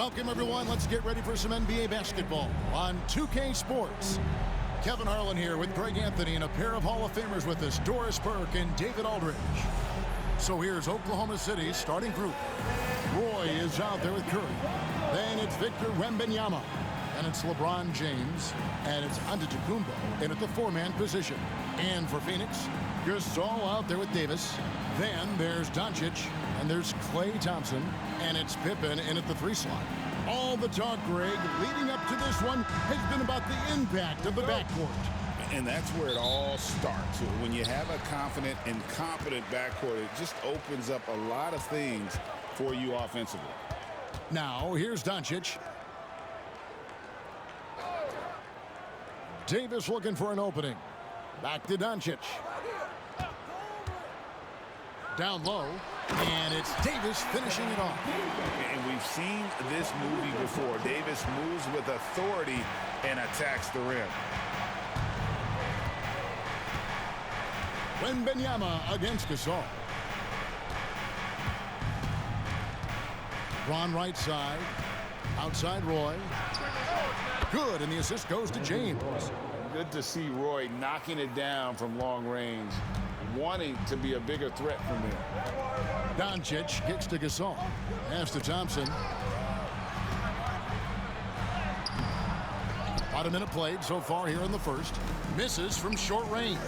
Welcome, everyone. Let's get ready for some NBA basketball on 2K Sports. Kevin Harlan here with Greg Anthony and a pair of Hall of Famers with us, Doris Burke and David Aldridge. So here's Oklahoma City's starting group. Roy is out there with Curry. Then it's Victor Wembanyama. And it's LeBron James. And it's Antetokounmpo in at the four-man position. And for Phoenix, Gasol out there with Davis. Then there's Doncic. And there's Klay Thompson. And it's Pippen in at the three slot. All the talk, Greg, leading up to this one has been about the impact of the backcourt. And that's where it all starts. When you have a confident and competent backcourt, it just opens up a lot of things for you offensively. Now, here's Doncic. Davis looking for an opening. Back to Doncic. Down low, and it's Davis finishing it off. And we've seen this movie before. Davis moves with authority and attacks the rim. Wembanyama against Gasol. Ron right side. Outside Roy. Good, and the assist goes to James. Good to see Roy knocking it down from long range, wanting to be a bigger threat from there. Doncic kicks to Gasol. Pass to Thompson. About a minute played so far here in the first. Misses from short range.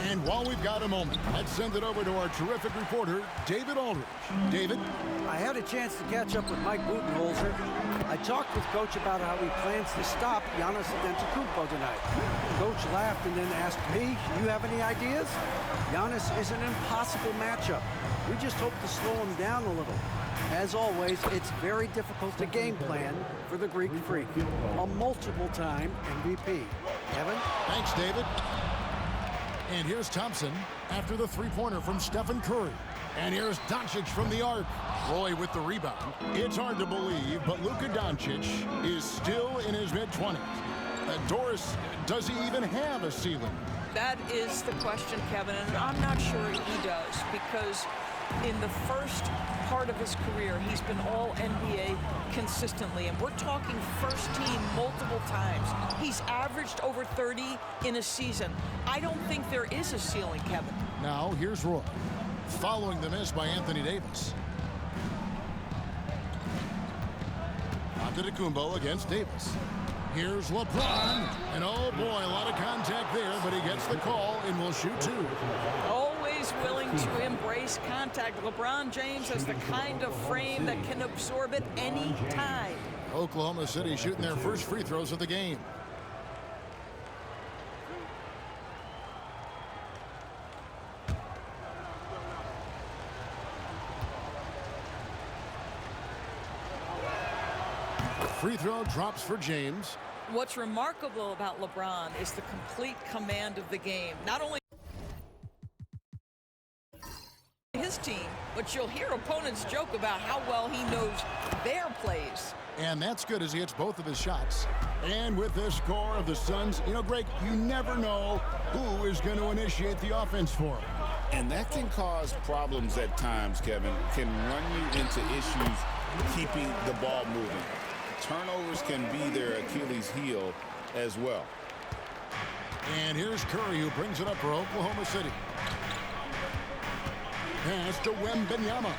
And while we've got a moment, let's send it over to our terrific reporter, David Aldridge. David? I had a chance to catch up with Mike Budenholzer. I talked with Coach about how he plans to stop Giannis Antetokounmpo tonight. Coach laughed and then asked me, you have any ideas? Giannis is an impossible matchup. We just hope to slow him down a little. As always, it's very difficult to game plan for the Greek Freak, a multiple-time MVP. Kevin? Thanks, David. And here's Thompson after the three-pointer from Stephen Curry. And here's Doncic from the arc. Roy with the rebound. It's hard to believe, but Luka Doncic is still in his mid-20s. Doris, does he even have a ceiling? That is the question, Kevin, and I'm not sure he does, because in the first part of his career, he's been all NBA consistently, and we're talking first team multiple times. He's averaged over 30 in a season. I don't think there is a ceiling, Kevin. Now, here's Roy, following the miss by Anthony Davis. Antetokounmpo against Davis. Here's LeBron, and oh boy, a lot of contact there, but he gets the call and will shoot two. Always willing to embrace contact. LeBron James has the kind of frame that can absorb it any time. Oklahoma City shooting their first free throws of the game. Free throw drops for James. What's remarkable about LeBron is the complete command of the game. Not only his team, but you'll hear opponents joke about how well he knows their plays. And that's good as he hits both of his shots. And with the score of the Suns, you know, Greg, you never know who is going to initiate the offense for him. And that can cause problems at times, Kevin. Can run you into issues keeping the ball moving. Turnovers can be their Achilles heel as well. And here's Curry, who brings it up for Oklahoma City. Pass to Wembanyama.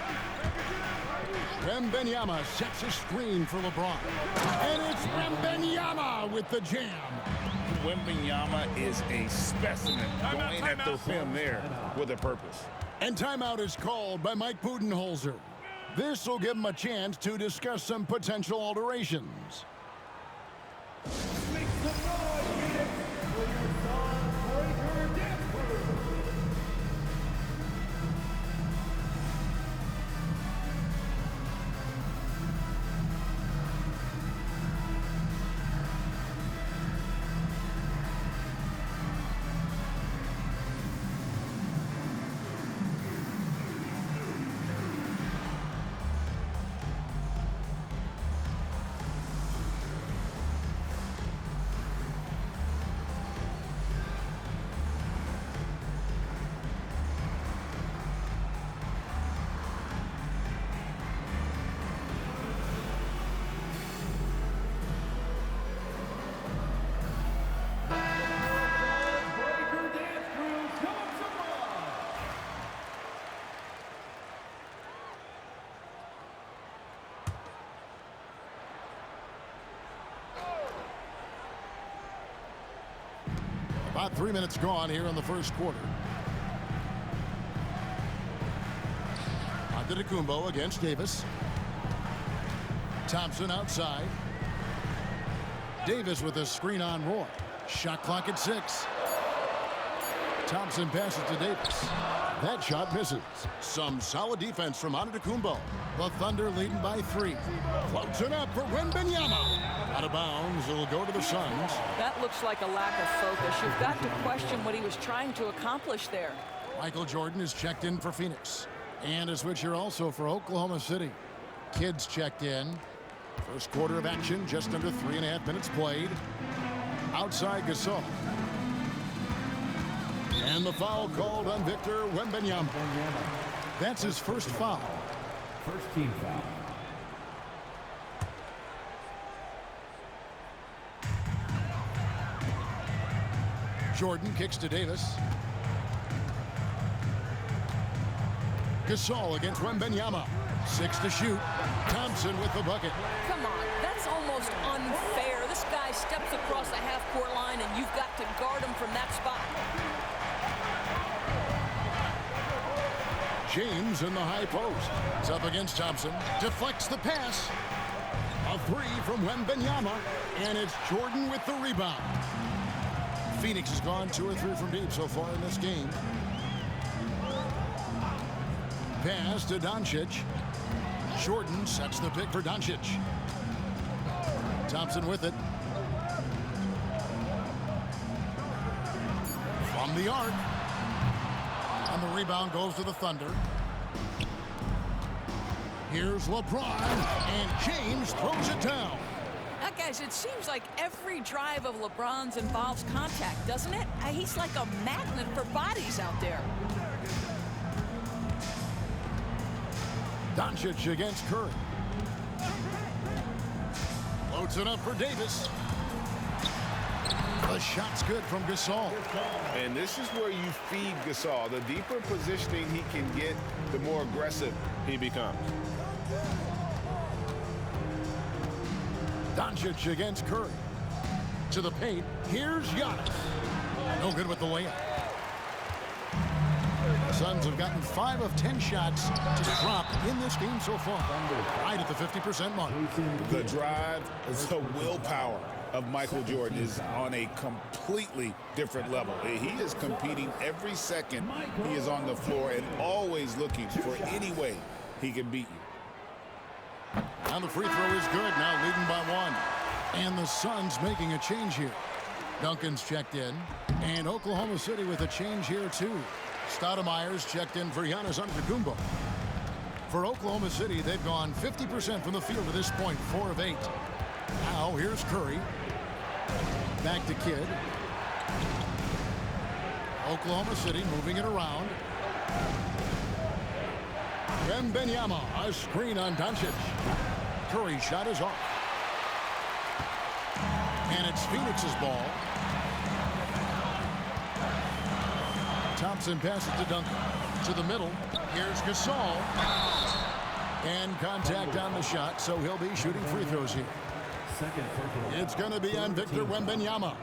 Wembanyama sets a screen for LeBron. And it's Wembanyama with the jam. Wembanyama is a specimen going at the rim there with a purpose. And timeout is called by Mike Budenholzer. This will give him a chance to discuss some potential alterations. About 3 minutes gone here in the first quarter. Antetokounmpo against Davis. Thompson outside. Davis with a screen on Roy. Shot clock at 6. Thompson passes to Davis. That shot misses. Some solid defense from Antetokounmpo. The Thunder leading by 3. Floats it up for Wembanyama. Out of bounds. It'll go to the Suns. That looks like a lack of focus. You've got to question what he was trying to accomplish there. Michael Jordan is checked in for Phoenix. And a switch here also for Oklahoma City. Kids checked in. First quarter of action, just under 3.5 minutes played. Outside Gasol. And the foul called on Victor Wembanyama. That's his first foul. First team foul. Jordan kicks to Davis. Gasol against Wembanyama. 6 to shoot. Thompson with the bucket. Come on, that's almost unfair. This guy steps across the half-court line, and you've got to guard him from that spot. James in the high post. It's up against Thompson. Deflects the pass. A 3 from Wembanyama. And it's Jordan with the rebound. Phoenix has gone 2 or 3 from deep so far in this game. Pass to Doncic. Jordan sets the pick for Doncic. Thompson with it. From the arc. And the rebound goes to the Thunder. Here's LeBron. And James throws it down. Now, guys, it seems like every drive of LeBron's involves contact, doesn't it? He's like a magnet for bodies out there. Doncic against Curry. Loads it up for Davis. The shot's good from Gasol. And this is where you feed Gasol. The deeper positioning he can get, the more aggressive he becomes. Doncic against Curry. To the paint. Here's Giannis. No good with the layup. The Suns have gotten 5 of 10 shots to drop in this game so far. Right at the 50% mark. The drive, the willpower of Michael Jordan is on a completely different level. He is competing every second he is on the floor and always looking for any way he can beat you. Now the free throw is good, now leading by 1. And the Suns making a change here. Duncan's checked in. And Oklahoma City with a change here too. Stoudemire's checked in for Giannis Antetokounmpo. For Oklahoma City, they've gone 50% from the field to this point, 4 of 8. Now here's Curry. Back to Kidd. Oklahoma City moving it around. Wembanyama, a screen on Doncic. Curry shot is off. And it's Phoenix's ball. Thompson passes to Duncan. To the middle. Here's Gasol. And contact on the shot, so he'll be shooting free throws here. It's going to be on Victor Wembanyama.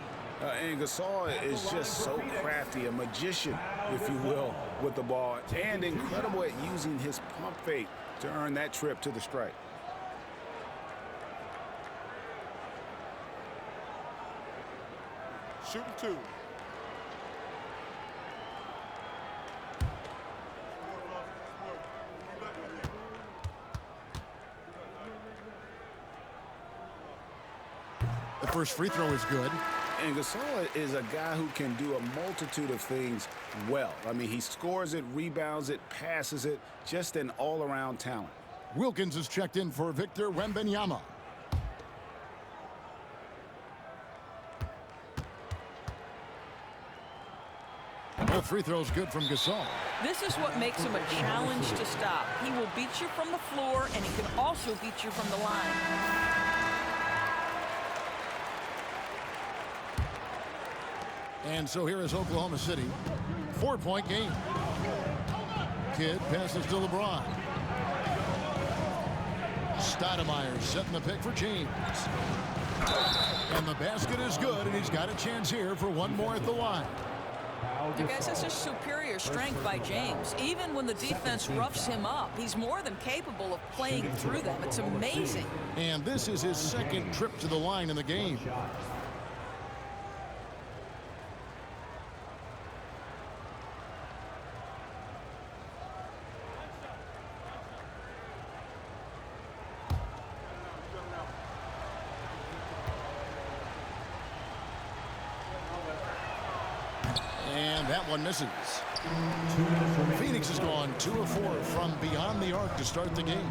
And Gasol is just so crafty, a magician, if you will, with the ball, and incredible at using his pump fake to earn that trip to the stripe. Shooting 2. The first free throw is good. And Gasol is a guy who can do a multitude of things well. I mean, he scores it, rebounds it, passes it, just an all-around talent. Wilkins is checked in for Victor Wembanyama. The free throw's good from Gasol. This is what makes him a challenge to stop. He will beat you from the floor, and he can also beat you from the line. And so here is Oklahoma City. 4-point game. Kidd passes to LeBron. Stoudemire setting the pick for James. And And the basket is good, and he's got a chance here for one more at the line. You guys, that's just superior strength by James. Even when the defense roughs him up, he's more than capable of playing through them. It's amazing. And this is his second trip to the line in the game. And that one misses. Phoenix has gone 2 of 4 from beyond the arc to start the game.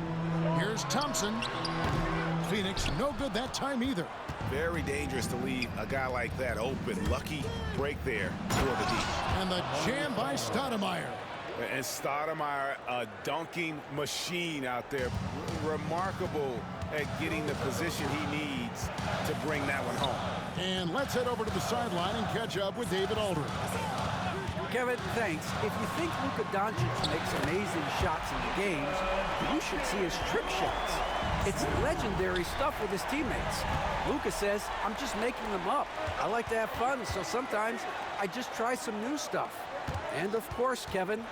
Here's Thompson. Phoenix no good that time either. Very dangerous to leave a guy like that open. Lucky break there for the D. And the jam by Stoudemire. And Stoudemire, a dunking machine out there. Remarkable at getting the position he needs to bring that one home. And let's head over to the sideline and catch up with David Aldridge. Kevin, thanks. If you think Luka Doncic makes amazing shots in the games, you should see his trick shots. It's legendary stuff with his teammates. Luka says, I'm just making them up. I like to have fun, so sometimes I just try some new stuff. And of course, Kevin,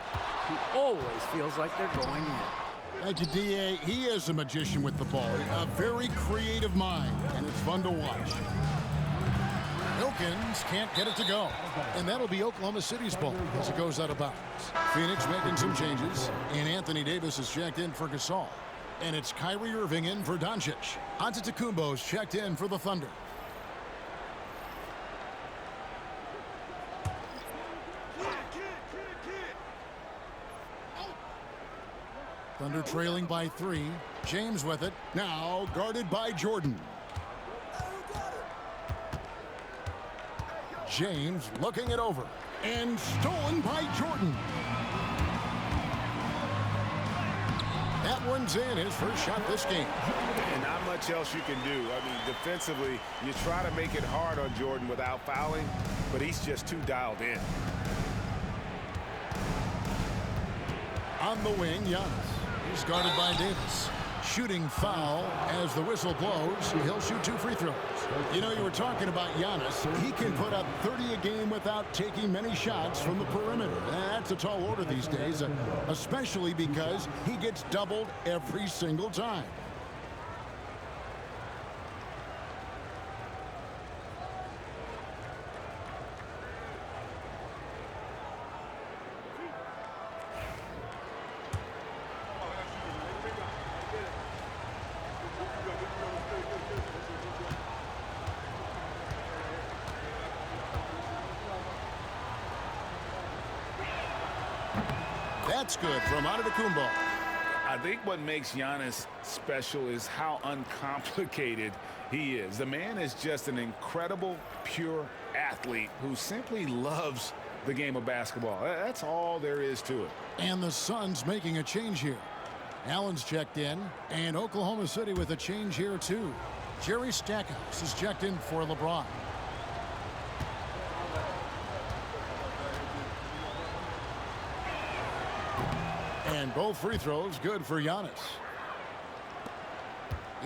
he always feels like they're going in. Thank you, D.A. He is a magician with the ball. A very creative mind, and it's fun to watch. Wilkins can't get it to go. And that'll be Oklahoma City's ball as it goes out of bounds. Phoenix making some changes. And Anthony Davis is checked in for Gasol. And it's Kyrie Irving in for Doncic. Antetokounmpo's checked in for the Thunder. Thunder trailing by 3. James with it. Now guarded by Jordan. James looking it over. And stolen by Jordan. That one's in. His first shot this game. And not much else you can do. I mean, defensively, you try to make it hard on Jordan without fouling, but he's just too dialed in. On the wing, Giannis. He's guarded by Davis. Shooting foul as the whistle blows. He'll shoot 2 free throws. You know, you were talking about Giannis. He can put up 30 a game without taking many shots from the perimeter. That's a tall order these days, especially because he gets doubled every single time. That's good from Antetokounmpo. I think what makes Giannis special is how uncomplicated he is. The man is just an incredible, pure athlete who simply loves the game of basketball. That's all there is to it. And the Suns making a change here. Allen's checked in, and Oklahoma City with a change here too. Jerry Stackhouse is checked in for LeBron. And both free throws good for Giannis.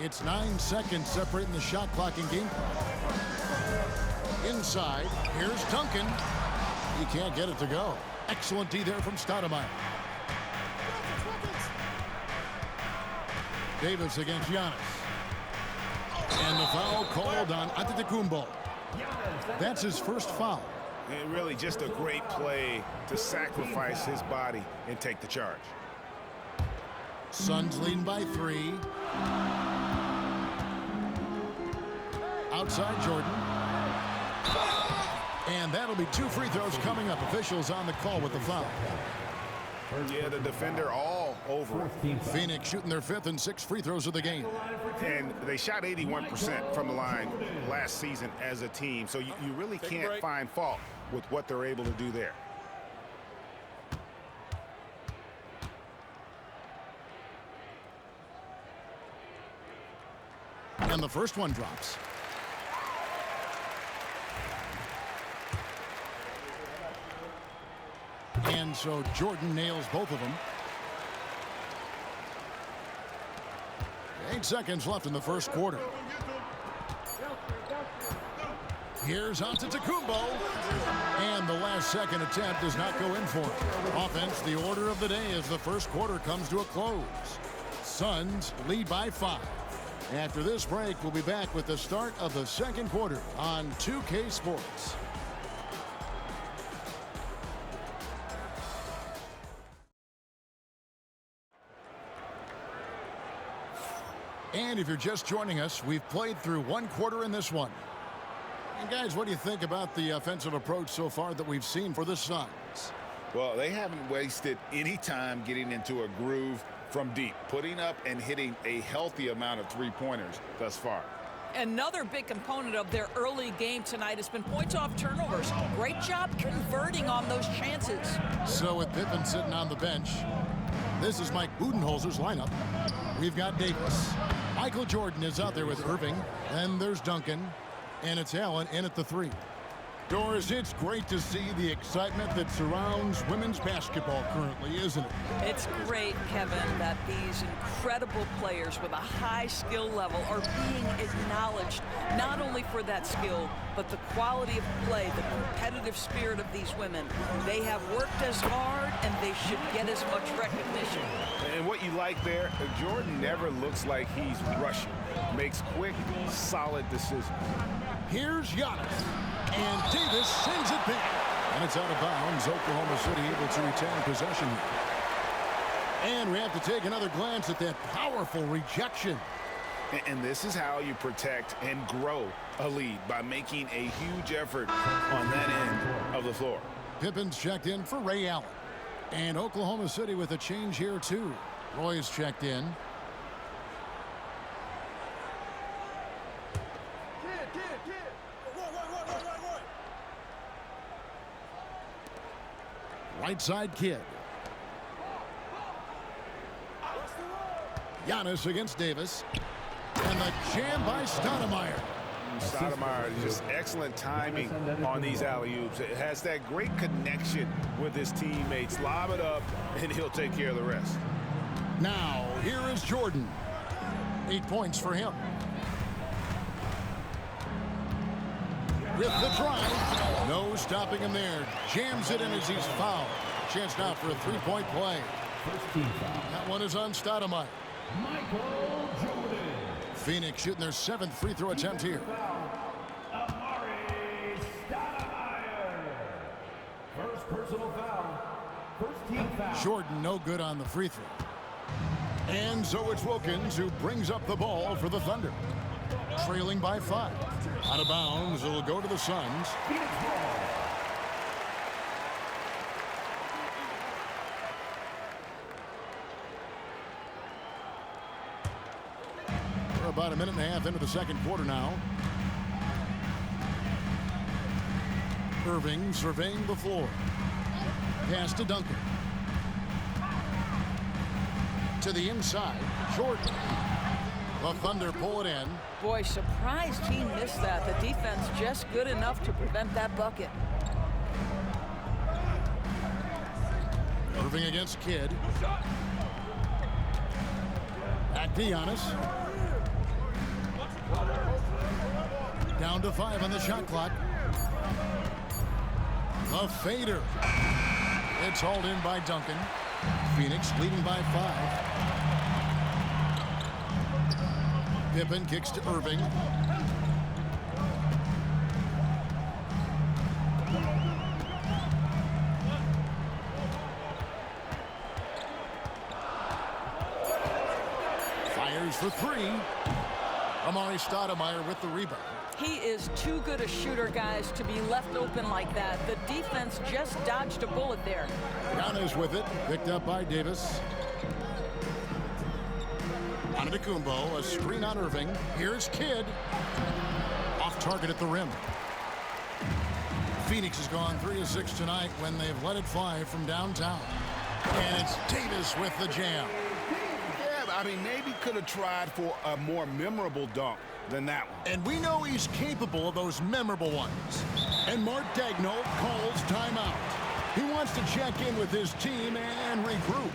It's 9 seconds separating the shot clock and game clock. Inside, here's Duncan. He can't get it to go. Excellent D there from Stoudemire. Davis against Giannis. And the foul called on Antetokounmpo. That's his first foul. And really just a great play to sacrifice his body and take the charge. Suns leading by 3. Outside Jordan. And that'll be 2 free throws coming up. Officials on the call with the foul. Yeah, the defender all over. Phoenix shooting their 5th and 6th free throws of the game. And they shot 81% from the line last season as a team. So you really can't find fault with what they're able to do there. And the first one drops. And so Jordan nails both of them. 8 seconds left in the first quarter. Here's Antetokounmpo. And the last-second attempt does not go in for him. Offense, the order of the day as the first quarter comes to a close. Suns lead by 5. After this break, we'll be back with the start of the second quarter on 2K Sports. And if you're just joining us, we've played through one quarter in this one. And guys, what do you think about the offensive approach so far that we've seen for the Suns? Well, they haven't wasted any time getting into a groove from deep, putting up and hitting a healthy amount of three-pointers thus far. Another big component of their early game tonight has been points off turnovers. Great job converting on those chances. So with Pippen sitting on the bench, this is Mike Budenholzer's lineup. We've got Davis. Michael Jordan is out there with Irving. Then there's Duncan. And it's Allen in at the 3. Doris, it's great to see the excitement that surrounds women's basketball currently, isn't it? It's great, Kevin, that these incredible players with a high skill level are being acknowledged, not only for that skill, but the quality of play, the competitive spirit of these women. They have worked as hard, and they should get as much recognition. And what you like there, Jordan never looks like he's rushing. Makes quick, solid decisions. Here's Giannis. And Davis sends it back. And it's out of bounds. Oklahoma City able to retain possession. And we have to take another glance at that powerful rejection. And this is how you protect and grow a lead, by making a huge effort on that end of the floor. Pippen's checked in for Ray Allen. And Oklahoma City with a change here, too. Roy's checked in. Right side Kid. Giannis against Davis. And the jam by Stoudemire. Stoudemire, just excellent timing on these alley-oops. It has that great connection with his teammates. Lob it up, and he'll take care of the rest. Now, here is Jordan. 8 points for him. With the drive, no stopping him there. Jams it in as he's fouled. Chance now for a three-point play. That one is on Stoudemire. Michael Jordan. Phoenix shooting their 7th free throw attempt here. First personal foul. First team foul. Jordan no good on the free throw. And so it's Wilkins who brings up the ball for the Thunder. Trailing by 5. Out of bounds, it'll go to the Suns. We're about a minute and a half into the second quarter now. Irving surveying the floor. Pass to Duncan. To the inside, Jordan. The Thunder pull it in. Boy, surprised he missed that. The defense just good enough to prevent that bucket. Irving against Kidd. Back to Giannis. Down to 5 on the shot clock. The fader. It's hauled in by Duncan. Phoenix leading by 5. Pippen kicks to Irving. Fires for 3. Amari Stoudemire with the rebound. He is too good a shooter, guys, to be left open like that. The defense just dodged a bullet there. Giannis with it, picked up by Davis. Antetokounmpo, a screen on Irving. Here's Kidd. Off target at the rim. Phoenix has gone 3 of 6 tonight when they've let it fly from downtown. And it's Davis with the jam. Yeah, I mean, maybe could have tried for a more memorable dunk than that one. And we know he's capable of those memorable ones. And Mark Daigneault calls timeout. He wants to check in with his team and regroup.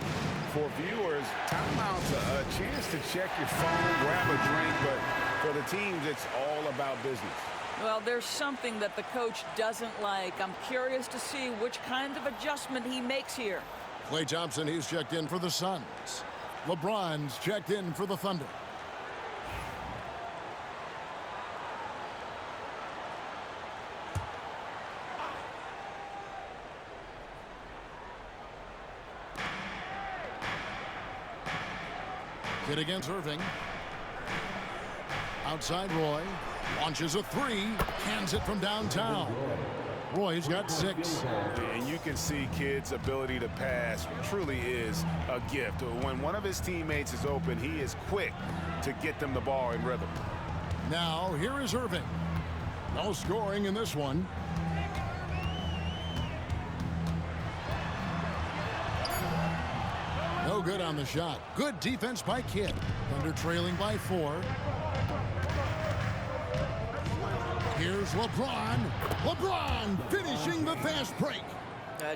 For viewers, timeout's a chance to check your phone, grab a drink, but for the teams, it's all about business. Well, there's something that the coach doesn't like. I'm curious to see which kind of adjustment he makes here. Klay Thompson, he's checked in for the Suns. LeBron's checked in for the Thunder. Hit against Irving. Outside Roy. Launches a three. Hands it from downtown. Roy's got 6. And you can see Kidd's ability to pass truly is a gift. When one of his teammates is open, he is quick to get them the ball in rhythm. Now, here is Irving. No scoring in this one. No good on the shot. Good defense by Kidd. Thunder trailing by 4. Here's LeBron. LeBron finishing the fast break.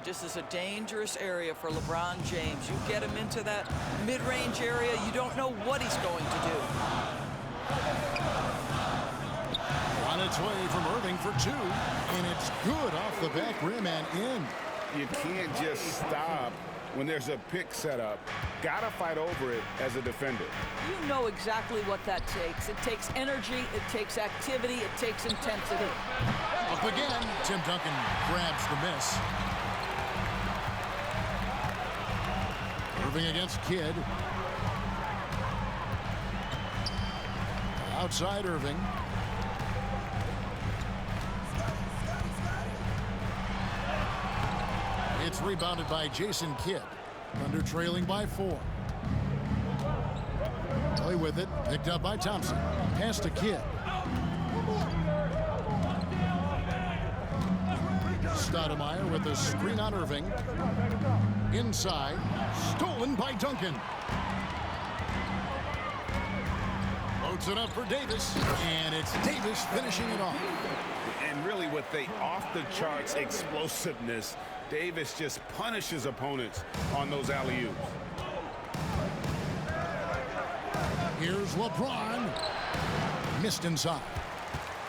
Just is a dangerous area for LeBron James. You get him into that mid-range area, you don't know what he's going to do. On its way from Irving for 2. And it's good off the back rim and in. You can't just stop when there's a pick set up. Gotta fight over it as a defender. You know exactly what that takes. It takes energy, it takes activity, it takes intensity. Up again. Tim Duncan grabs the miss. Irving against Kidd. Outside Irving. It's rebounded by Jason Kidd. Thunder trailing by 4. Play with it. Picked up by Thompson. Pass to Kidd. Stoudemire with a screen on Irving. Inside. Stolen by Duncan. Loads it up for Davis. And it's Davis finishing it off. And really with the off-the-charts explosiveness, Davis just punishes opponents on those alley-oops. Here's LeBron. Missed inside.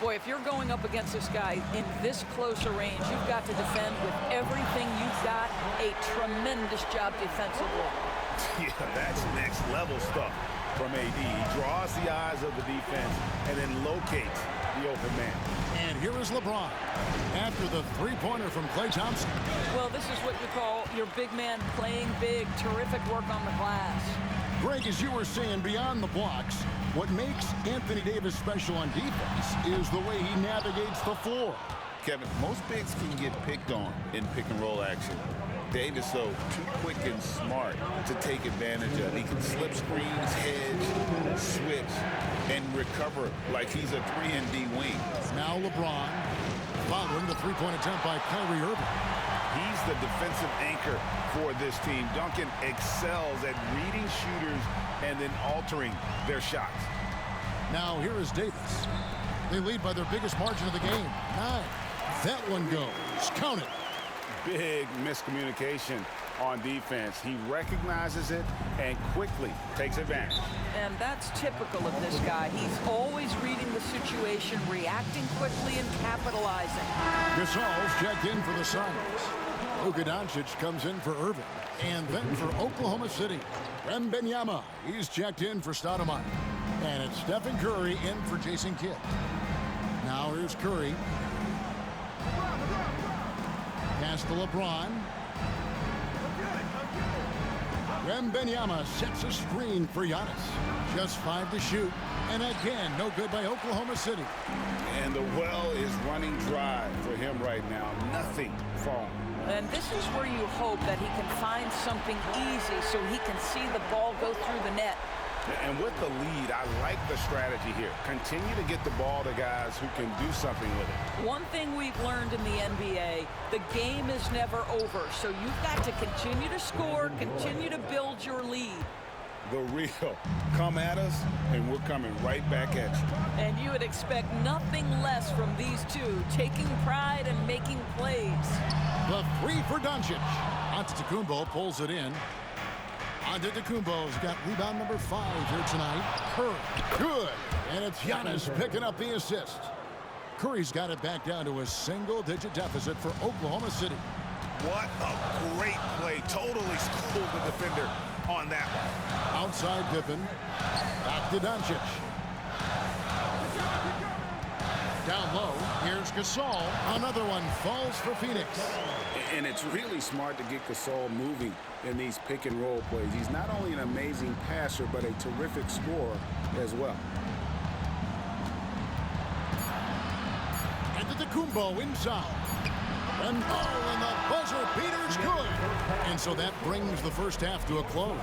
Boy, if you're going up against this guy in this close a range, you've got to defend with everything you've got. A tremendous job defensively. Yeah, that's next level stuff from AD. He draws the eyes of the defense and then locates the open man. And here is LeBron after the three-pointer from Klay Thompson. Well, this is what you call your big man playing big. Terrific work on the glass. Greg, as you were saying, beyond the blocks, what makes Anthony Davis special on defense is the way he navigates the floor. Kevin, most bigs can get picked on in pick-and-roll action. Davis, though, too quick and smart to take advantage of. He can slip screens, hedge, switch, and recover like he's a 3-and-D wing. Now LeBron following the three-point attempt by Kyrie Irving. He's the defensive anchor for this team. Duncan excels at reading shooters and then altering their shots. Now here is Davis. They lead by their biggest margin of the game, 9. That one goes. Count it. Big miscommunication on defense. He recognizes it and quickly takes advantage. And that's typical of this guy. He's always reading the situation, reacting quickly, and capitalizing. Gasol's checked in for the Suns. Luka Doncic comes in for Irving. And then for Oklahoma City, Wembanyama. He's checked in for Stoudemire. And it's Stephen Curry in for Jason Kidd. Now here's Curry. Pass to LeBron. Wembanyama sets a screen for Giannis. Just 5 to shoot. And again, no good by Oklahoma City. And the well is running dry for him right now. Nothing falling. And this is where you hope that he can find something easy so he can see the ball go through the net. And with the lead, I like the strategy here. Continue to get the ball to guys who can do something with it. One thing we've learned in the NBA, the game is never over. So you've got to continue to score, continue to build your lead. The real come at us, and we're coming right back at you. And you would expect nothing less from these two, taking pride and making plays. The 3 for Doncic. Antetokounmpo pulls it in. Antetokounmpo's got rebound number 5 here tonight. Curry, good. And it's Giannis picking up the assist. Curry's got it back down to a single-digit deficit for Oklahoma City. What a great play. Totally schooled the defender on that one. Outside Pippen. Back to Doncic. Down low. Here's Gasol. Another one falls for Phoenix. And it's really smart to get Gasol moving in these pick-and-roll plays. He's not only an amazing passer, but a terrific scorer as well. And Kumbo inside. And the buzzer beater's good. And so that brings the first half to a close.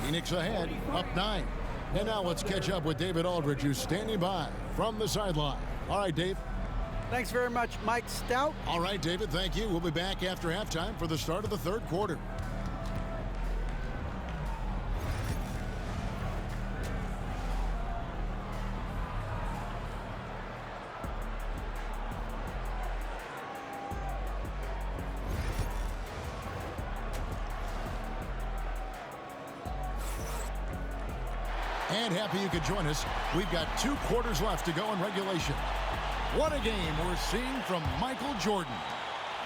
Phoenix ahead, up 9. And now let's catch up with David Aldridge, who's standing by from the sideline. All right, Dave. Thanks very much, Mike Stout. All right, David, thank you. We'll be back after halftime for the start of the third quarter. And happy you could join us. We've got 2 quarters left to go in regulation. What a game we're seeing from Michael Jordan.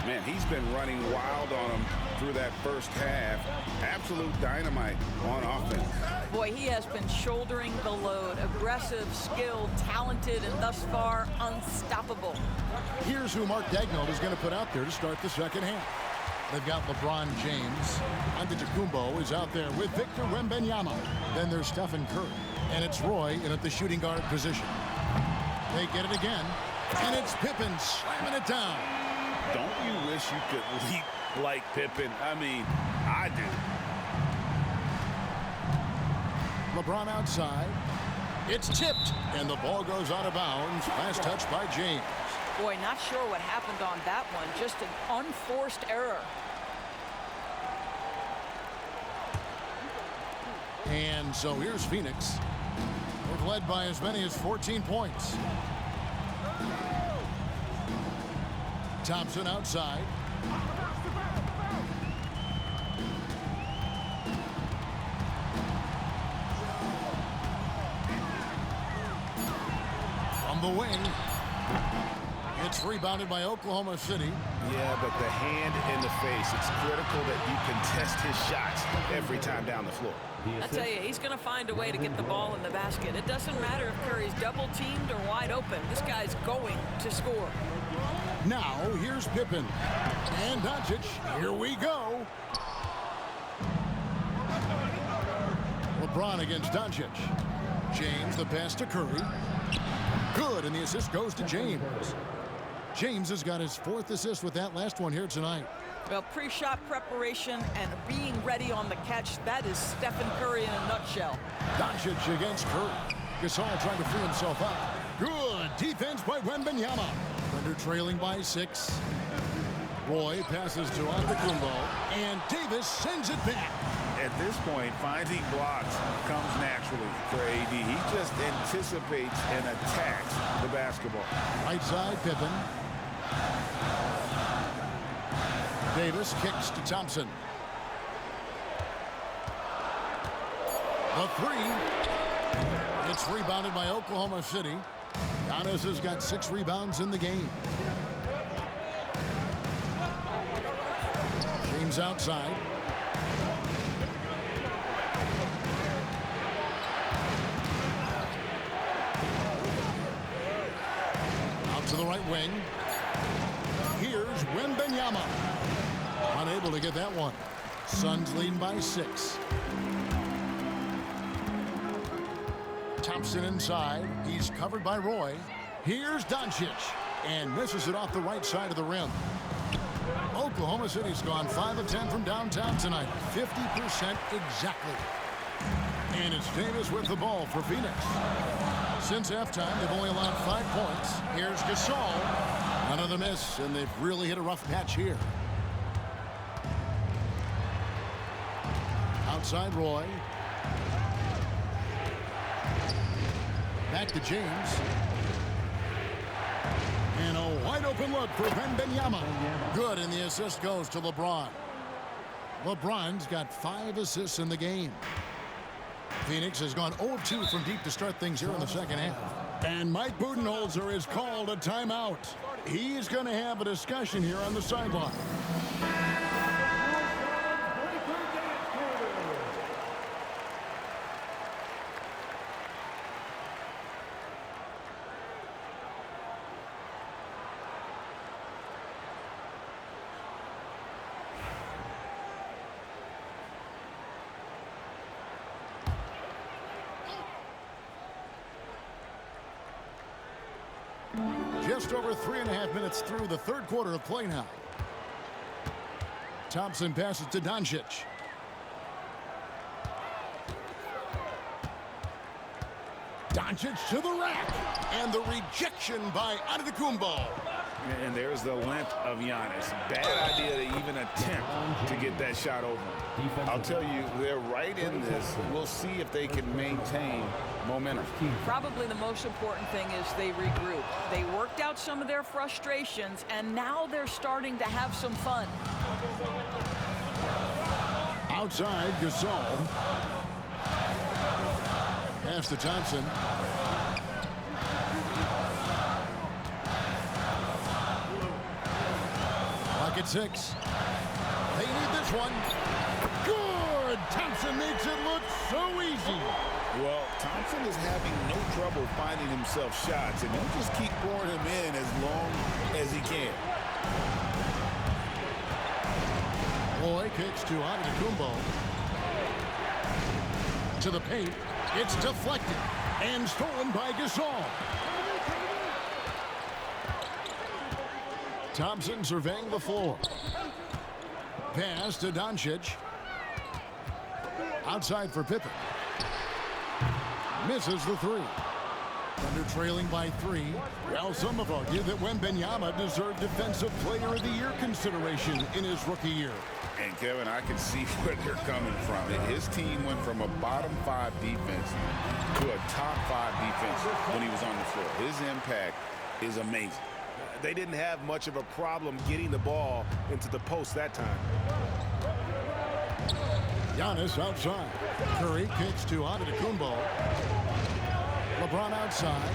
Man, he's been running wild on him through that first half. Absolute dynamite on offense. Boy, he has been shouldering the load. Aggressive, skilled, talented, and thus far unstoppable. Here's who Mark Daigneault is going to put out there to start the second half. They've got LeBron James. Antetokounmpo is out there with Victor Wembanyama. Then there's Stephen Curry. And it's Roy in at the shooting guard position. They get it again. And it's Pippen slamming it down. Don't you wish you could leap like Pippen? I mean, I do. LeBron outside. It's tipped. And the ball goes out of bounds. Last touch by James. Boy, not sure what happened on that one. Just an unforced error. And so here's Phoenix. They've led by as many as 14 points. Thompson outside. From the wing. It's rebounded by Oklahoma City. Yeah, but the hand in the face, it's critical that you contest his shots every time down the floor. I tell you, he's going to find a way to get the ball in the basket. It doesn't matter if Curry's double-teamed or wide open. This guy's going to score. Now, here's Pippen. And Doncic. Here we go. LeBron against Doncic. James, the pass to Curry. Good, and the assist goes to James. James has got his 4th assist with that last one here tonight. Well, pre-shot preparation and being ready on the catch, that is Stephen Curry in a nutshell. Doncic against Curry. Gasol trying to free himself up. Good defense by Wembanyama. Thunder trailing by 6. Roy passes to Antetokounmpo, and Davis sends it back. At this point, finding blocks comes naturally for AD. He just anticipates and attacks the basketball. Right side, Pippen. Davis kicks to Thompson. The 3. It's rebounded by Oklahoma City. Giannis has got 6 rebounds in the game. James outside. Out to the right wing. Here's Wembanyama. Unable to get that one. Suns leading by 6. Thompson inside. He's covered by Roy. Here's Doncic. And misses it off the right side of the rim. Oklahoma City's gone 5 of 10 from downtown tonight. 50% exactly. And it's Davis with the ball for Phoenix. Since halftime, they've only allowed 5 points. Here's Gasol. Another miss, and they've really hit a rough patch here. Outside Roy. Back to James. And a wide open look for Wembanyama. Good, and the assist goes to LeBron. LeBron's got 5 assists in the game. Phoenix has gone 0-2 from deep to start things here in the second half. And Mike Budenholzer has called a timeout. He's going to have a discussion here on the sideline. Just over 3.5 minutes through the third quarter of play now. Thompson passes to Doncic. Doncic to the rack. And the rejection by Antetokounmpo. And there's the length of Giannis. Bad idea to even attempt to get that shot over. I'll tell you, they're right in this. We'll see if they can maintain momentum. Probably the most important thing is they regroup. They worked out some of their frustrations, and now they're starting to have some fun. Outside, Gasol. Pass to Thompson. Clock at 6. They need this one. Good! Thompson makes it look so easy. Well, Thompson is having no trouble finding himself shots, and he'll just keep pouring him in as long as he can. Boy kicks to Antetokounmpo. To the paint. It's deflected and stolen by Gasol. Thompson surveying the floor. Pass to Doncic. Outside for Pippen. Misses the three. Thunder trailing by 3. Well, some have argued that Wembanyama deserved Defensive Player of the Year consideration in his rookie year. And, Kevin, I can see where they're coming from. His team went from a bottom 5 defense to a top 5 defense when he was on the floor. His impact is amazing. They didn't have much of a problem getting the ball into the post that time. Giannis outside. Curry kicks to Antetokounmpo. LeBron outside.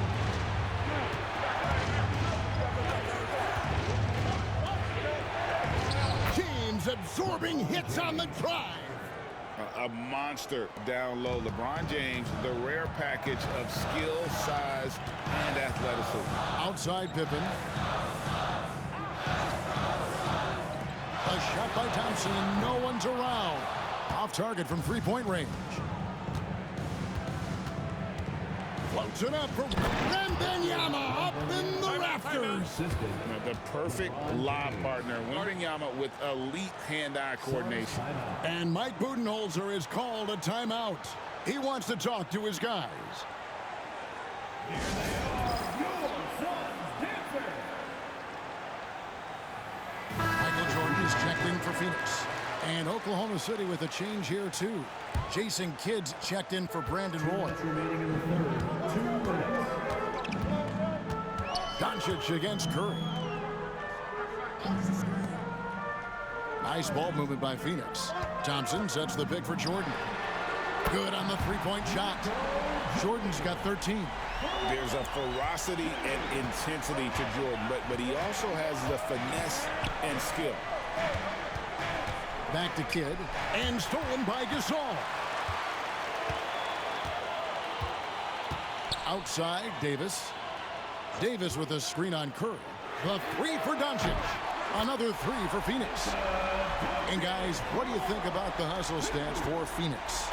James absorbing hits on the drive. A monster down low. LeBron James, the rare package of skill, size, and athleticism. Outside Pippen. A shot by Thompson, and no one's around. Off target from three-point range. Floats it up for Wembanyama up in the rafters. The perfect lob partner. Wembanyama with elite hand-eye coordination. And Mike Budenholzer has called a timeout. He wants to talk to his guys. Michael Jordan is checked in for Phoenix. And Oklahoma City with a change here, too. Jason Kidd's checked in for Brandon Roy. Remaining in the third. 2 minutes. Doncic against Curry. Nice ball movement by Phoenix. Thompson sets the pick for Jordan. Good on the three-point shot. Jordan's got 13. There's a ferocity and intensity to Jordan, but he also has the finesse and skill. Back to Kidd, and stolen by Gasol. Outside, Davis. Davis with a screen on Curry. The 3 for Doncic. Another 3 for Phoenix. And guys, what do you think about the hustle stats for Phoenix?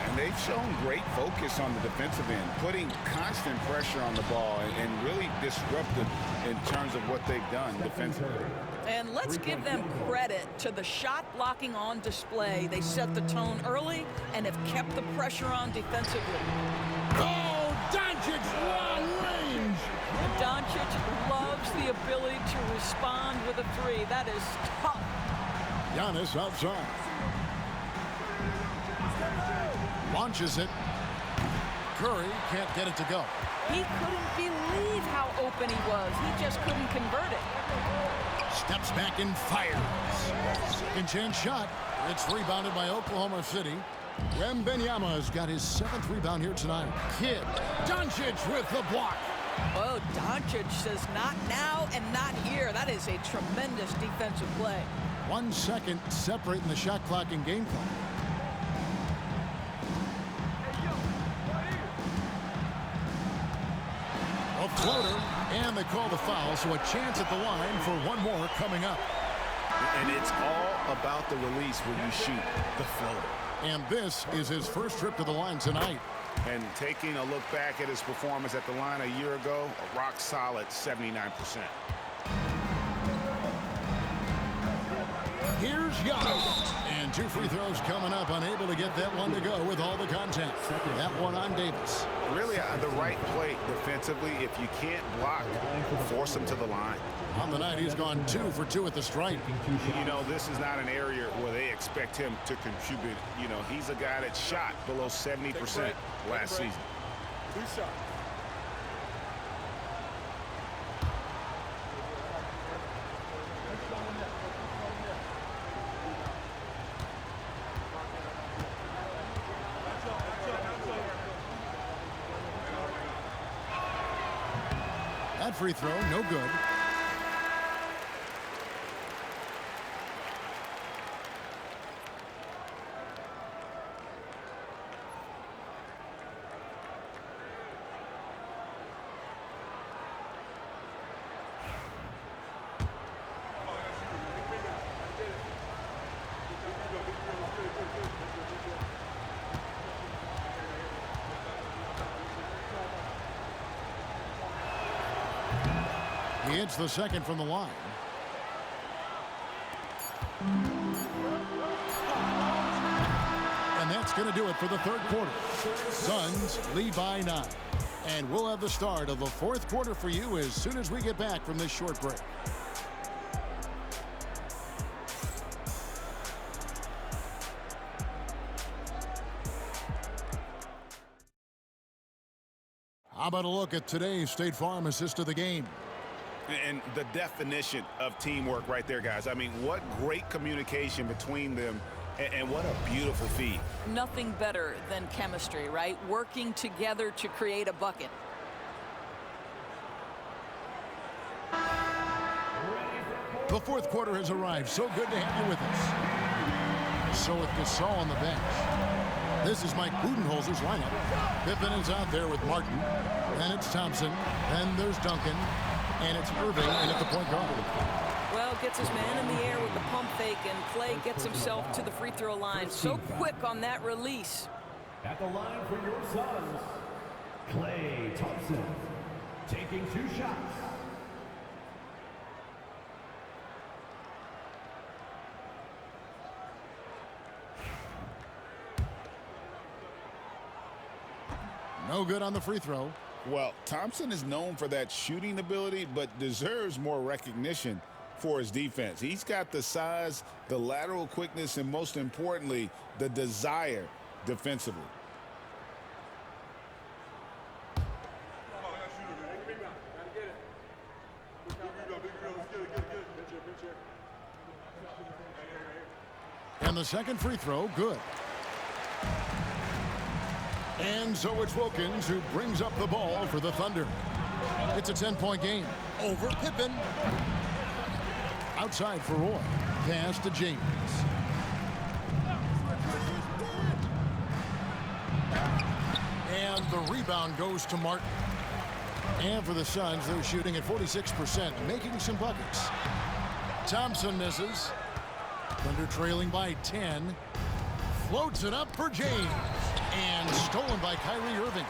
And they've shown great focus on the defensive end, putting constant pressure on the ball and really disruptive in terms of what they've done defensively. And let's give them credit to the shot blocking on display. They set the tone early and have kept the pressure on defensively. Oh, Doncic long range. Doncic loves the ability to respond with a 3. That is tough. Giannis outside. Launches it. Curry can't get it to go. He couldn't believe how open he was. He just couldn't convert it. Steps back and fires. Second chance shot. It's rebounded by Oklahoma City. Wembanyama has got his 7th rebound here tonight. Kidd. Doncic with the block. Oh, Doncic says not now and not here. That is a tremendous defensive play. 1 second separating the shot clock and game clock. A floater, and they call the foul, so a chance at the line for one more coming up. And it's all about the release when you shoot the floater. And this is his first trip to the line tonight. And taking a look back at his performance at the line a year ago, a rock solid 79%. Here's Giannis. And 2 free throws coming up, unable to get that one to go with all the contact. That one on Davis. Really the right play defensively. If you can't block, force him to the line. On the night, he's gone 2 for 2 at the stripe. You know, this is not an area where they expect him to contribute. You know, he's a guy that shot below 70% last season. 2 shots. That free throw, no good. He hits the second from the line. And that's going to do it for the third quarter. Suns lead by 9. And we'll have the start of the fourth quarter for you as soon as we get back from this short break. How about a look at today's State Farm assist of the game? And the definition of teamwork right there, guys. I mean, what great communication between them, and what a beautiful feed. Nothing better than chemistry, right? Working together to create a bucket. The fourth quarter has arrived. So good to have you with us. So with Gasol on the bench, this is Mike Budenholzer's lineup. Pippen is out there with Martin. Then it's Thompson. Then there's Duncan. And it's Irving in at the point guard. Well, gets his man in the air with the pump fake, and Clay gets himself to the free throw line. So quick on that release. At the line for your Suns, Clay Thompson, taking 2 shots. No good on the free throw. Well, Thompson is known for that shooting ability, but deserves more recognition for his defense. He's got the size, the lateral quickness, and most importantly, the desire defensively. And the second free throw, good. And so it's Wilkins who brings up the ball for the Thunder. It's a 10-point game over Pippen. Outside for Roy. Pass to James. And the rebound goes to Martin. And for the Suns, they're shooting at 46%, making some buckets. Thompson misses. Thunder trailing by 10. Floats it up for James. And stolen by Kyrie Irving.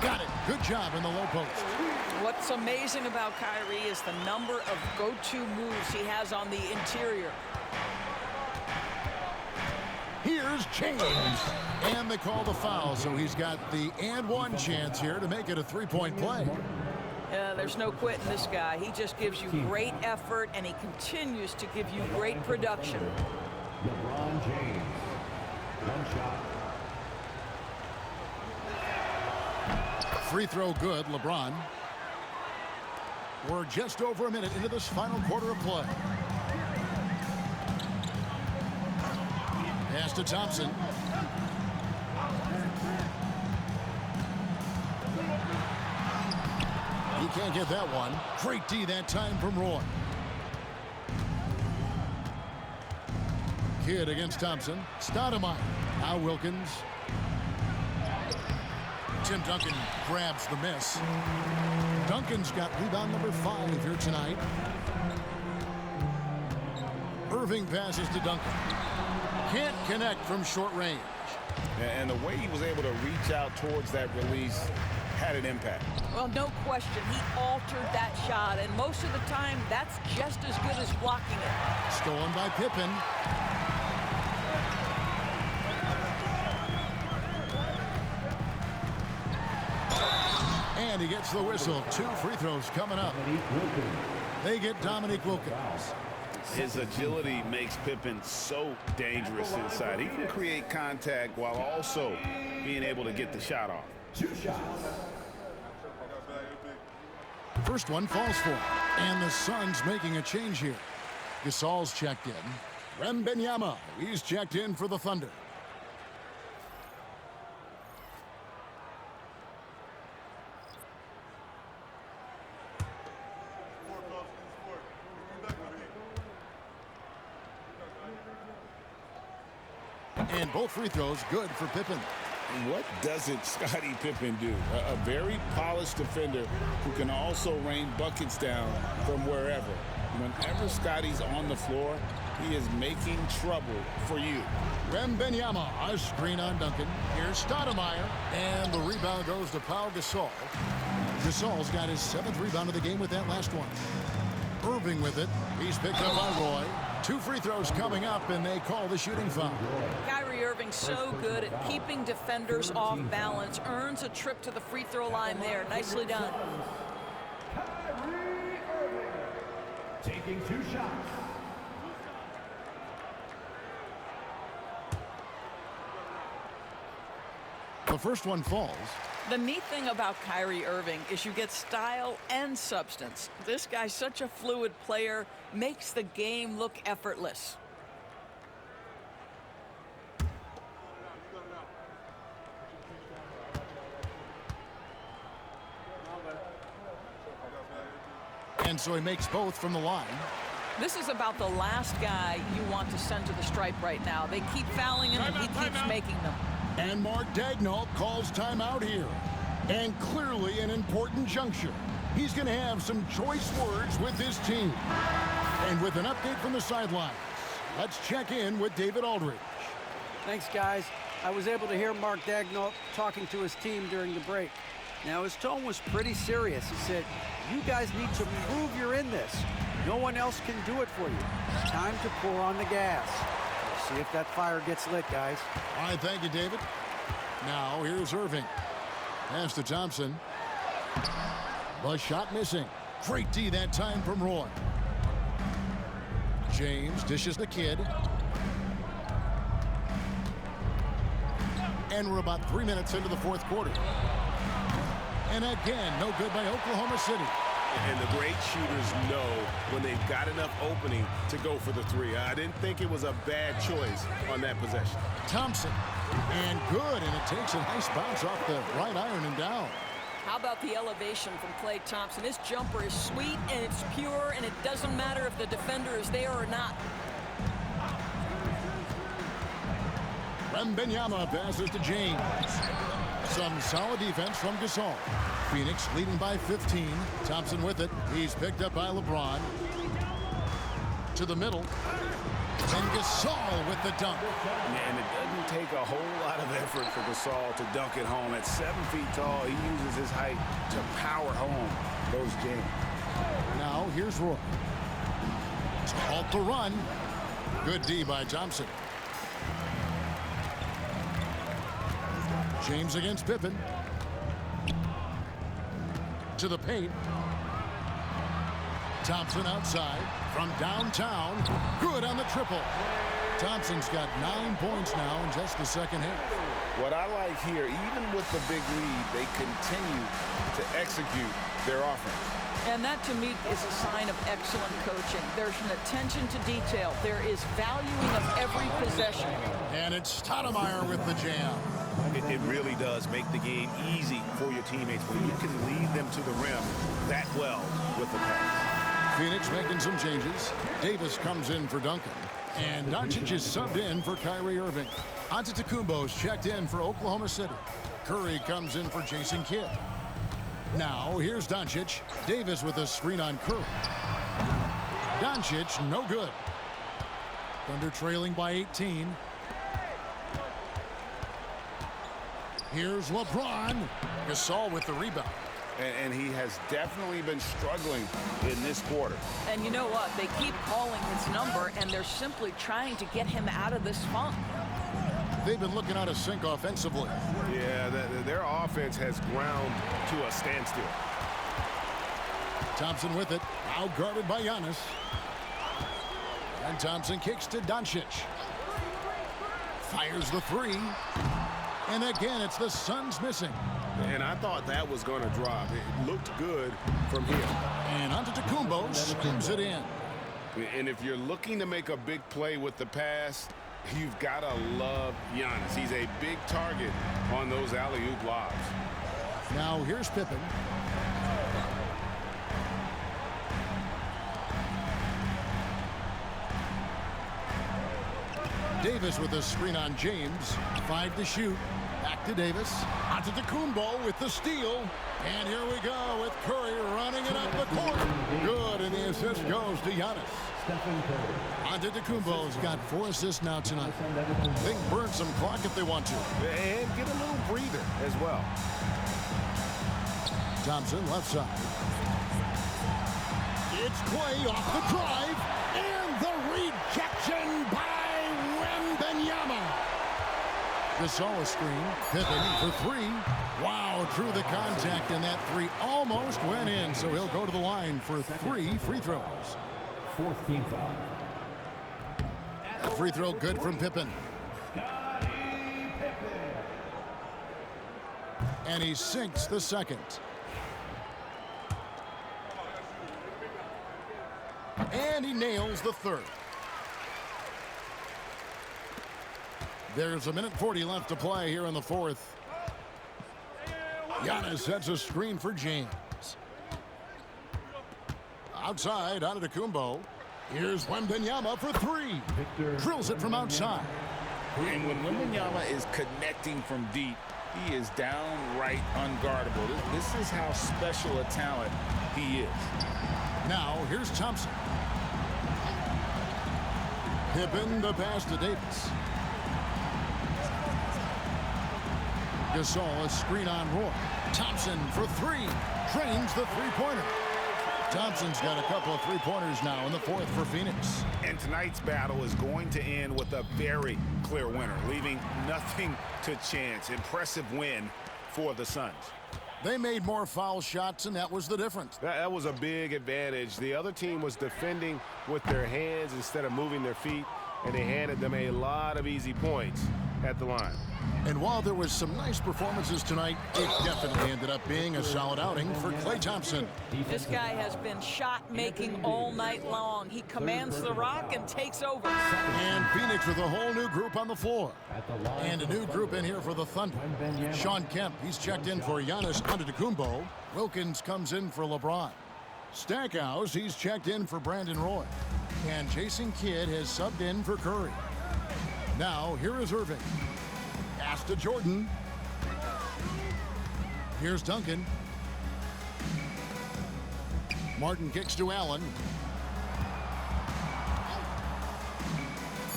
Got it. Good job in the low post. What's amazing about Kyrie is the number of go-to moves he has on the interior. Here's James. And they call the foul, so he's got the and one chance here to make it a 3-point play. There's no quitting this guy. He just gives you great effort, and he continues to give you great production. LeBron James, 1 shot. Free throw good, LeBron. We're just over a minute into this final quarter of play. Pass to Thompson. can't get that one. Great D that time from Roy. Kidd against Thompson. Stoudemire. Now Wilkins. Tim Duncan grabs the miss. Duncan's got rebound number 5 here tonight. Irving passes to Duncan. Can't connect from short range. And the way he was able to reach out towards that release had an impact. Well, no question. He altered that shot, and most of the time, that's just as good as blocking it. Stolen by Pippen. And he gets the whistle. 2 free throws coming up. They get Dominique Wilkins. His agility makes Pippen so dangerous inside. He can create contact while also being able to get the shot off. 2 shots. First one falls for him. And the Suns making a change here. Gasol's checked in. Wembanyama, he's checked in for the Thunder. And both free throws good for Pippen. What doesn't Scottie Pippen do? A very polished defender who can also rain buckets down from wherever. Whenever Scottie's on the floor, he is making trouble for you. Wembanyama, a screen on Duncan. Here's Stoudemire. And the rebound goes to Pau Gasol. Gasol's got his 7th rebound of the game with that last one. Irving with it. He's picked up by Roy. 2 free throws coming up, and they call the shooting foul. Kyrie Irving so good at keeping defenders off balance. Earns a trip to the free throw line there. Nicely done. Kyrie Irving taking 2 shots. The first one falls. The neat thing about Kyrie Irving is you get style and substance. This guy's such a fluid player, makes the game look effortless. And so he makes both from the line. This is about the last guy you want to send to the stripe right now. They keep fouling him, and he keeps making them. And Mark Daigneault calls timeout here. And clearly an important juncture. He's going to have some choice words with his team. And with an update from the sidelines, let's check in with David Aldridge. Thanks, guys. I was able to hear Mark Daigneault talking to his team during the break. Now, his tone was pretty serious. He said, you guys need to prove you're in this. No one else can do it for you. Time to pour on the gas. See if that fire gets lit, guys. All right, thank you, David. Now, here's Irving. Pass to Thompson. The shot missing. Great D that time from Roy. James dishes the Kidd. And we're about 3 minutes into the 4th quarter. And again, no good by Oklahoma City. And the great shooters know when they've got enough opening to go for the 3. I didn't think it was a bad choice on that possession. Thompson. And good, and it takes a nice bounce off the right iron and down. How about the elevation from Klay Thompson? His jumper is sweet, and it's pure, and it doesn't matter if the defender is there or not. Wembanyama passes to James. Some solid defense from Gasol. Phoenix leading by 15. Thompson with it. He's picked up by LeBron. To the middle. And Gasol with the dunk. And it doesn't take a whole lot of effort for Gasol to dunk it home. At 7 feet tall, he uses his height to power home those games. Now here's Roy. To halt the run. Good D by Thompson. James against Pippen. To the paint. Thompson outside from downtown. Good on the triple. Thompson's got 9 points now in just the second half. What I like here, even with the big lead, they continue to execute their offense. And that, to me, is a sign of excellent coaching. There's an attention to detail. There is valuing of every possession. And it's Stoudemire with the jam. It really does make the game easy for your teammates when you can lead them to the rim that well with the pass. Phoenix making some changes. Davis comes in for Duncan. And Doncic is subbed in for Kyrie Irving. Antetokounmpo's checked in for Oklahoma City. Curry comes in for Jason Kidd. Now, here's Doncic. Davis with a screen on Curry. Doncic, no good. Thunder trailing by 18. Here's LeBron. Gasol with the rebound. And he has definitely been struggling in this quarter. And you know what? They keep calling his number, and they're simply trying to get him out of this funk. They've been looking out of sync offensively. Yeah, their offense has ground to a standstill. Thompson with it. Out guarded by Giannis. And Thompson kicks to Doncic. Fires the three. And again, it's the Suns missing. And I thought that was going to drop. It looked good from him. And Antetokounmpo skims it in. And if you're looking to make a big play with the pass, you've got to love Giannis. He's a big target on those alley-oop lobs. Now here's Pippen. Davis with a screen on James. 5 to shoot. Back to Davis. Antetokounmpo with the steal. And here we go with Curry running it up the court. Good, and the assist goes to Giannis. Antetokounmpo's got 4 assists now tonight. They can burn some clock if they want to. And get a little breather as well. Thompson left side. It's Clay off the drive. And the rejection by Wembanyama. Gasol screen. Pippen for 3. Wow, through the contact, and that 3 almost went in. So he'll go to the line for 3 free throws. 4th team foul. A free throw good from Pippen. And he sinks the second. And he nails the third. There's 1:40 left to play here in the 4th. Giannis sets a screen for James. Outside, Antetokounmpo. Here's Wembanyama for 3. Drills it from outside. And when Wembanyama is connecting from deep, he is downright unguardable. This is how special a talent he is. Now, here's Thompson. Pippen, the pass to Davis. Gasol, a screen on Roy. Thompson for 3. Drains the three-pointer. Thompson's got a couple of three-pointers now in the 4th for Phoenix. And tonight's battle is going to end with a very clear winner, leaving nothing to chance. Impressive win for the Suns. They made more foul shots, and that was the difference. That was a big advantage. The other team was defending with their hands instead of moving their feet, and they handed them a lot of easy points at the line. And while there was some nice performances tonight, it definitely ended up being a solid outing for Klay Thompson. This guy has been shot-making all night long. He commands the rock and takes over. And Phoenix with a whole new group on the floor. And a new group in here for the Thunder. Sean Kemp, he's checked in for Giannis Antetokounmpo. Wilkins comes in for LeBron. Stackhouse, he's checked in for Brandon Roy. And Jason Kidd has subbed in for Curry. Now, here is Irving. Pass to Jordan. Here's Duncan. Martin kicks to Allen.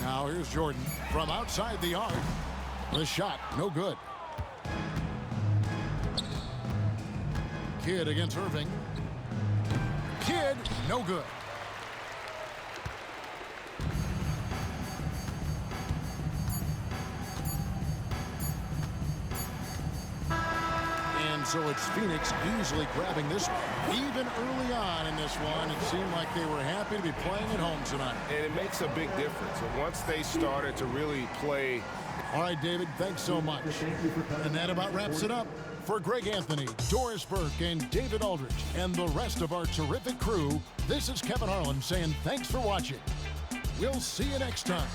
Now here's Jordan from outside the arc. The shot, no good. Kidd against Irving. Kidd, no good. So it's Phoenix easily grabbing this one. Even early on in this one, it seemed like they were happy to be playing at home tonight. And it makes a big difference. And once they started to really play. All right, David, thanks so much. And that about wraps it up. For Greg Anthony, Doris Burke, and David Aldridge, and the rest of our terrific crew, this is Kevin Harlan saying thanks for watching. We'll see you next time.